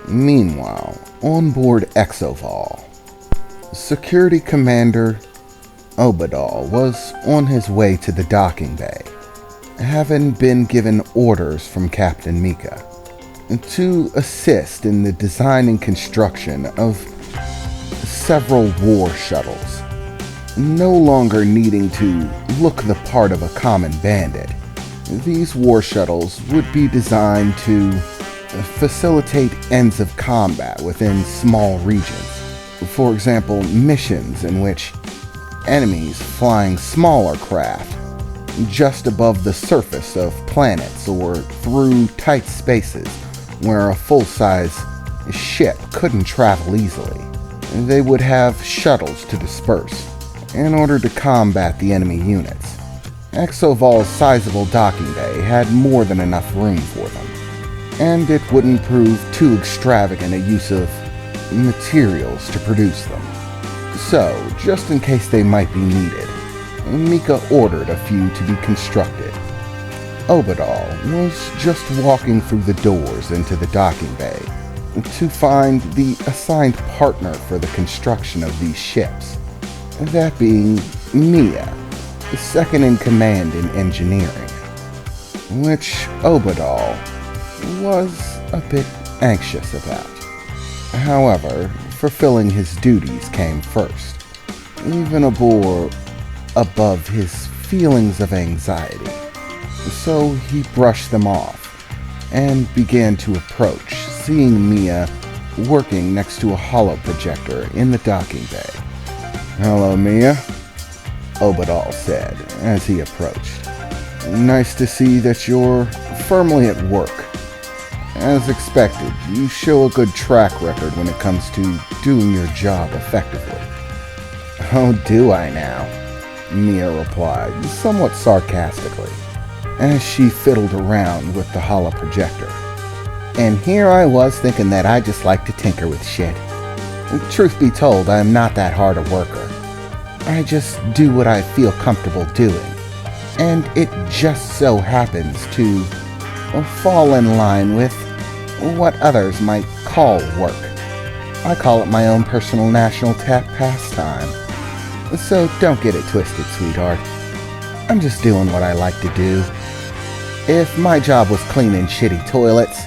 Meanwhile, on board exovol, Security Commander Obadal was on his way to the docking bay, having been given orders from Captain Mika to assist in the design and construction of several war shuttles. No longer needing to look the part of a common bandit, these war shuttles would be designed to facilitate ends of combat within small regions. For example, missions in which enemies flying smaller craft just above the surface of planets or through tight spaces where a full-size ship couldn't travel easily. They would have shuttles to disperse in order to combat the enemy units. Exovol's sizable docking bay had more than enough room for them, and it wouldn't prove too extravagant a use of materials to produce them. So, just in case they might be needed, Mika ordered a few to be constructed. Obadal was just walking through the doors into the docking bay to find the assigned partner for the construction of these ships, that being Mia, the second in command in engineering, which Obadal was a bit anxious about. However, fulfilling his duties came first, even above his feelings of anxiety. So he brushed them off and began to approach, seeing Mia working next to a holo projector in the docking bay. "Hello, Mia," Obadal said as he approached. "Nice to see that you're firmly at work. As expected, you show a good track record when it comes to doing your job effectively." "Oh, do I now?" Mia replied, somewhat sarcastically, as she fiddled around with the holo projector. "And here I was thinking that I just like to tinker with shit. Truth be told, I'm not that hard a worker. I just do what I feel comfortable doing, and it just so happens to fall in line with what others might call work. I call it my own personal national pastime. So don't get it twisted, sweetheart. I'm just doing what I like to do. If my job was cleaning shitty toilets,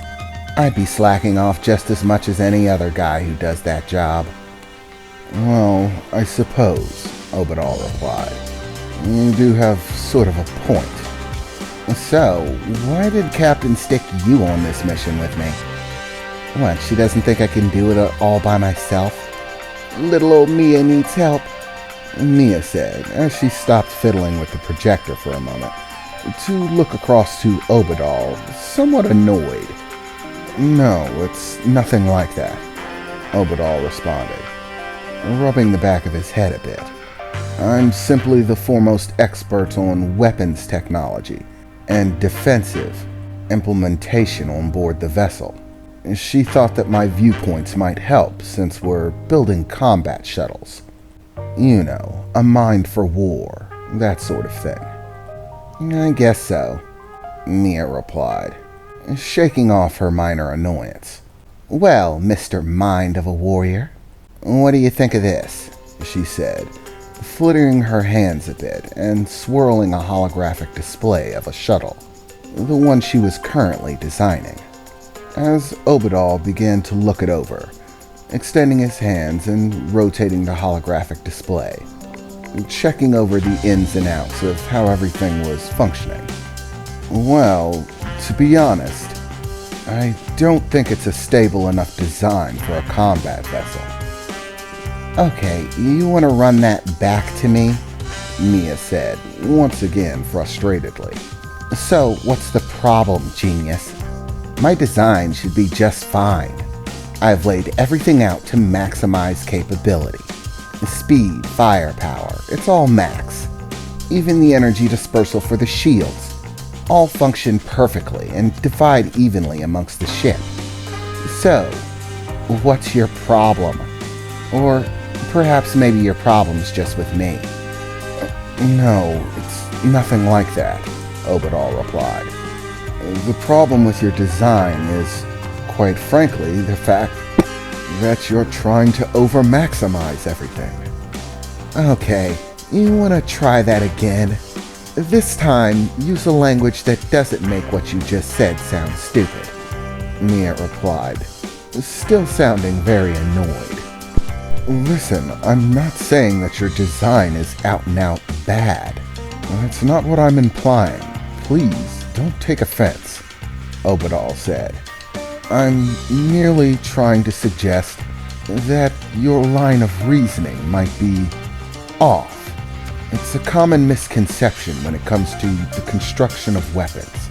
I'd be slacking off just as much as any other guy who does that job." "Well, I suppose," Obadal replied. "You do have sort of a point. So, why did Captain stick you on this mission with me? What, she doesn't think I can do it all by myself? Little old Mia needs help," Mia said as she stopped fiddling with the projector for a moment to look across to Obadal, somewhat annoyed. "No, it's nothing like that," Obadal responded, rubbing the back of his head a bit. "I'm simply the foremost expert on weapons technology and defensive implementation on board the vessel. She thought that my viewpoints might help since we're building combat shuttles. You know, a mind for war, that sort of thing." "I guess so," Mia replied, shaking off her minor annoyance. "Well, Mr. Mind of a Warrior, what do you think of this?" she said, flittering her hands a bit and swirling a holographic display of a shuttle, the one she was currently designing. As Obadal began to look it over, extending his hands and rotating the holographic display, checking over the ins and outs of how everything was functioning. "Well, to be honest, I don't think it's a stable enough design for a combat vessel." "Okay, you want to run that back to me?" Mia said, once again frustratedly. "So, what's the problem, genius? My design should be just fine. I've laid everything out to maximize capability. Speed, firepower, it's all max. Even the energy dispersal for the shields. All function perfectly and divide evenly amongst the ship. So, what's your problem? Or perhaps maybe your problem's just with me." "No, it's nothing like that," Obadal replied. "The problem with your design is quite frankly, the fact that you're trying to over-maximize everything. Okay, you want to try that again? This time, use a language that doesn't make what you just said sound stupid, Mia replied, still sounding very annoyed. Listen, I'm not saying that your design is out and out bad. That's not what I'm implying. Please, don't take offense, Obadal said. I'm merely trying to suggest that your line of reasoning might be off. It's a common misconception when it comes to the construction of weapons,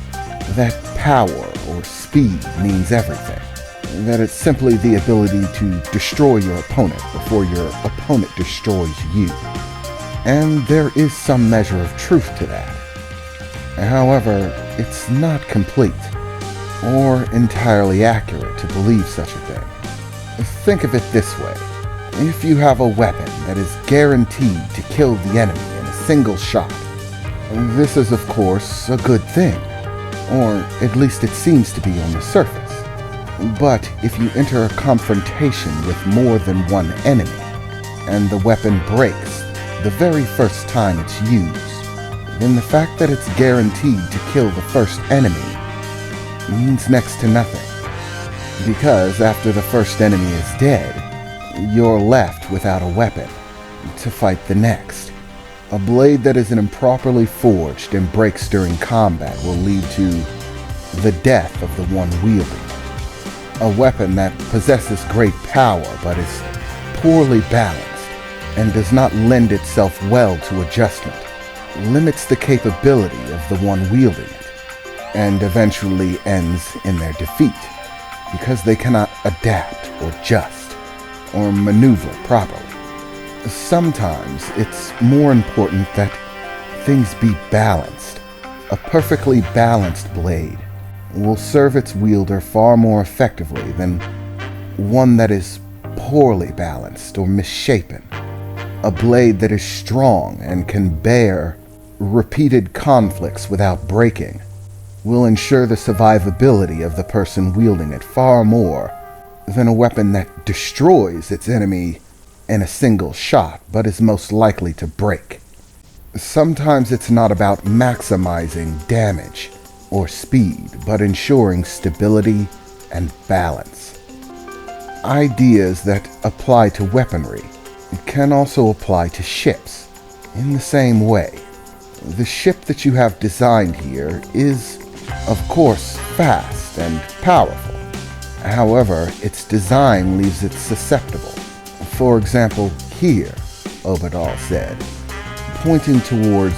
that power or speed means everything, that it's simply the ability to destroy your opponent before your opponent destroys you. And there is some measure of truth to that. However, it's not complete or entirely accurate to believe such a thing. Think of it this way. If you have a weapon that is guaranteed to kill the enemy in a single shot, this is of course a good thing, or at least it seems to be on the surface. But if you enter a confrontation with more than one enemy, and the weapon breaks the very first time it's used, then the fact that it's guaranteed to kill the first enemy means next to nothing. Because after the first enemy is dead, you're left without a weapon to fight the next. A blade that is improperly forged and breaks during combat will lead to the death of the one wielding it. A weapon that possesses great power but is poorly balanced and does not lend itself well to adjustment limits the capability of the one wielding it, and eventually ends in their defeat because they cannot adapt or adjust or maneuver properly. Sometimes it's more important that things be balanced. A perfectly balanced blade will serve its wielder far more effectively than one that is poorly balanced or misshapen. A blade that is strong and can bear repeated conflicts without breaking will ensure the survivability of the person wielding it far more than a weapon that destroys its enemy in a single shot but is most likely to break. Sometimes it's not about maximizing damage or speed, but ensuring stability and balance. Ideas that apply to weaponry can also apply to ships in the same way. The ship that you have designed here is, of course, fast and powerful. However, its design leaves it susceptible. For example, here, Obadal said, pointing towards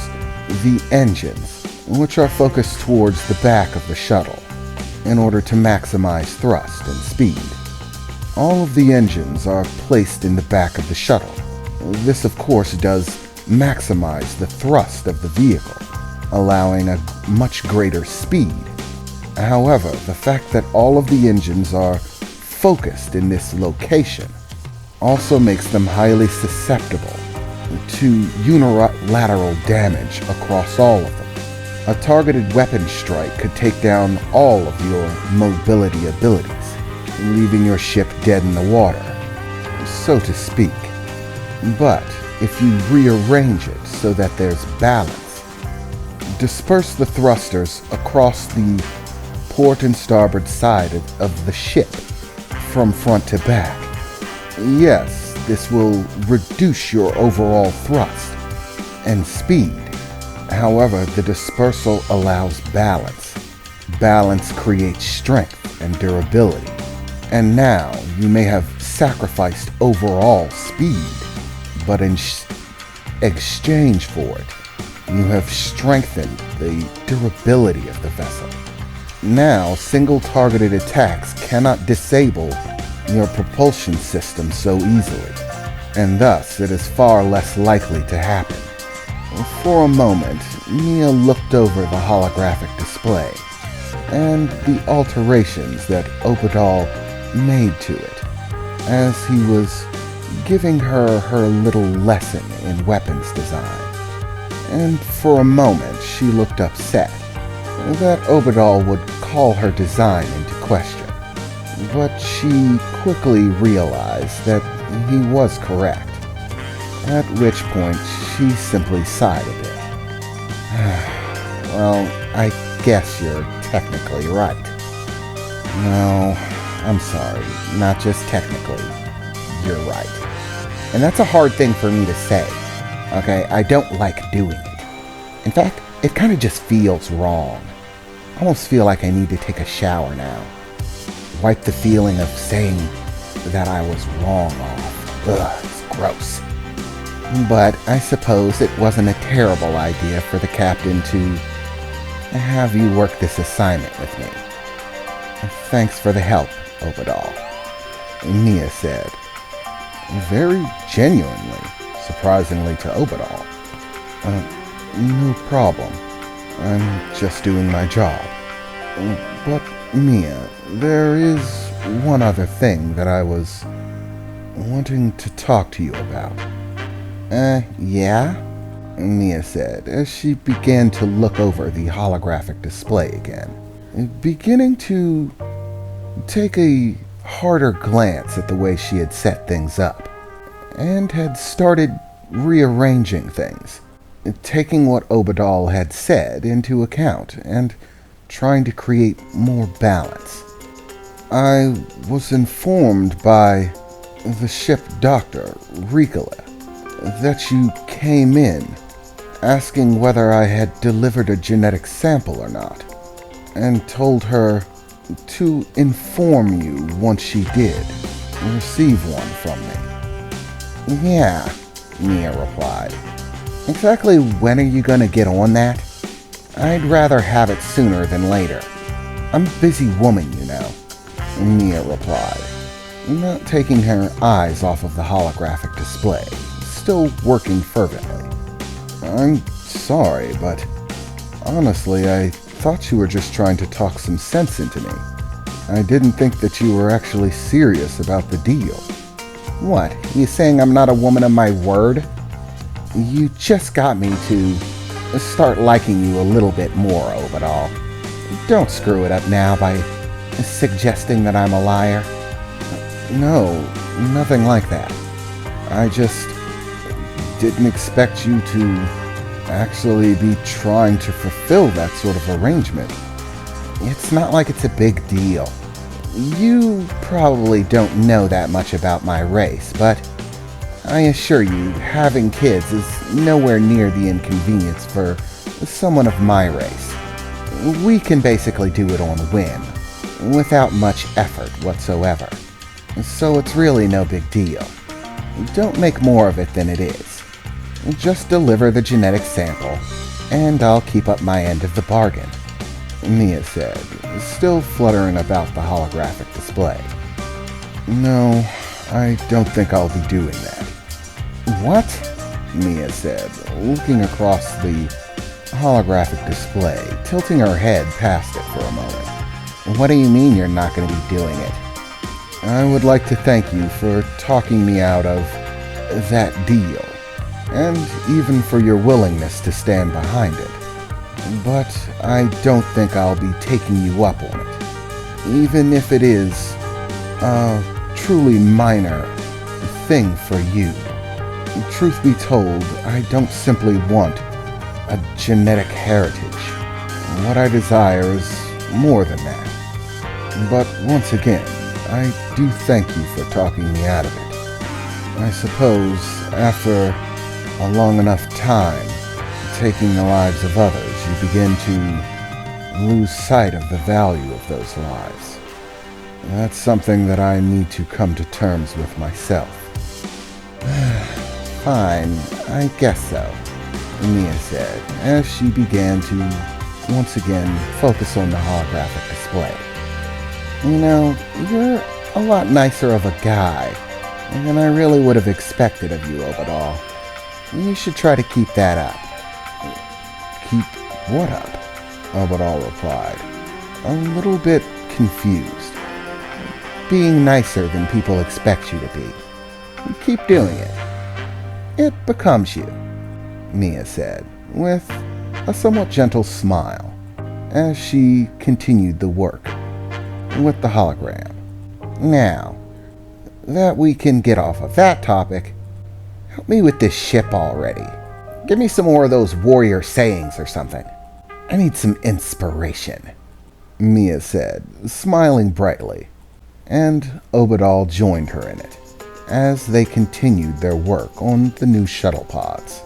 the engines, which are focused towards the back of the shuttle, in order to maximize thrust and speed. All of the engines are placed in the back of the shuttle. This, of course, does maximize the thrust of the vehicle, allowing a much greater speed. However, the fact that all of the engines are focused in this location also makes them highly susceptible to unilateral damage across all of them. A targeted weapon strike could take down all of your mobility abilities, leaving your ship dead in the water, so to speak. But if you rearrange it so that there's balance, disperse the thrusters across the port and starboard side of the ship from front to back. Yes, this will reduce your overall thrust and speed. However, the dispersal allows balance. Balance creates strength and durability. And now you may have sacrificed overall speed, but in exchange for it, you have strengthened the durability of the vessel. Now, single targeted attacks cannot disable your propulsion system so easily, and thus it is far less likely to happen. For a moment, Mia looked over the holographic display and the alterations that Obadal made to it, as he was giving her her little lesson in weapons design. And for a moment she looked upset that Obadal would call her design into question. but she quickly realized that he was correct, at which point she simply sighed a bit. Well, I guess you're technically right. No, I'm sorry, not just technically. You're right. And that's a hard thing for me to say. Okay, I don't like doing it. In fact, it kind of just feels wrong. I almost feel like I need to take a shower now. Wipe the feeling of saying that I was wrong off. Ugh, it's gross. But I suppose it wasn't a terrible idea for the captain to have you work this assignment with me. Thanks for the help, Obadal, Mia said, very genuinely, surprisingly to Obadal. No problem. I'm just doing my job. But, Mia, there is one other thing that I was wanting to talk to you about. Yeah? Mia said as she began to look over the holographic display again, beginning to take a harder glance at the way she had set things up, and had started rearranging things, taking what Obadal had said into account and trying to create more balance. I was informed by the ship doctor, Ricola, that you came in asking whether I had delivered a genetic sample or not, and told her to inform you once she did receive one from me. Yeah, Mia replied. Exactly when are you gonna get on that? I'd rather have it sooner than later. I'm a busy woman, you know, Mia replied, not taking her eyes off of the holographic display, still working fervently. I'm sorry, but honestly, I thought you were just trying to talk some sense into me. I didn't think that you were actually serious about the deal. What, you saying I'm not a woman of my word? You just got me to start liking you a little bit more, Obadal. Don't screw it up now by suggesting that I'm a liar. No, nothing like that. I just didn't expect you to actually be trying to fulfill that sort of arrangement. It's not like it's a big deal. You probably don't know that much about my race, but I assure you, having kids is nowhere near the inconvenience for someone of my race. We can basically do it on a whim, without much effort whatsoever. So it's really no big deal. Don't make more of it than it is. Just deliver the genetic sample, and I'll keep up my end of the bargain, Mia said, still fluttering about the holographic display. No, I don't think I'll be doing that. What? Mia said, looking across the holographic display, tilting her head past it for a moment. What do you mean you're not going to be doing it? I would like to thank you for talking me out of that deal, and even for your willingness to stand behind it. But I don't think I'll be taking you up on it, even if it is a truly minor thing for you. Truth be told, I don't simply want a genetic heritage. What I desire is more than that. But once again, I do thank you for talking me out of it. I suppose after a long enough time taking the lives of others, you begin to lose sight of the value of those lives. That's something that I need to come to terms with myself. Fine, I guess so, Mia said, as she began to once again focus on the holographic display. You know, you're a lot nicer of a guy than I really would have expected of you, Obadal. You should try to keep that up. Keep what up? Obadal replied, a little bit confused. Being nicer than people expect you to be. Keep doing it. It becomes you, Mia said, with a somewhat gentle smile, as she continued the work with the hologram. Now, that we can get off of that topic, help me with this ship already. Give me some more of those warrior sayings or something. I need some inspiration, Mia said, smiling brightly, and Obadal joined her in it as they continued their work on the new shuttle pods.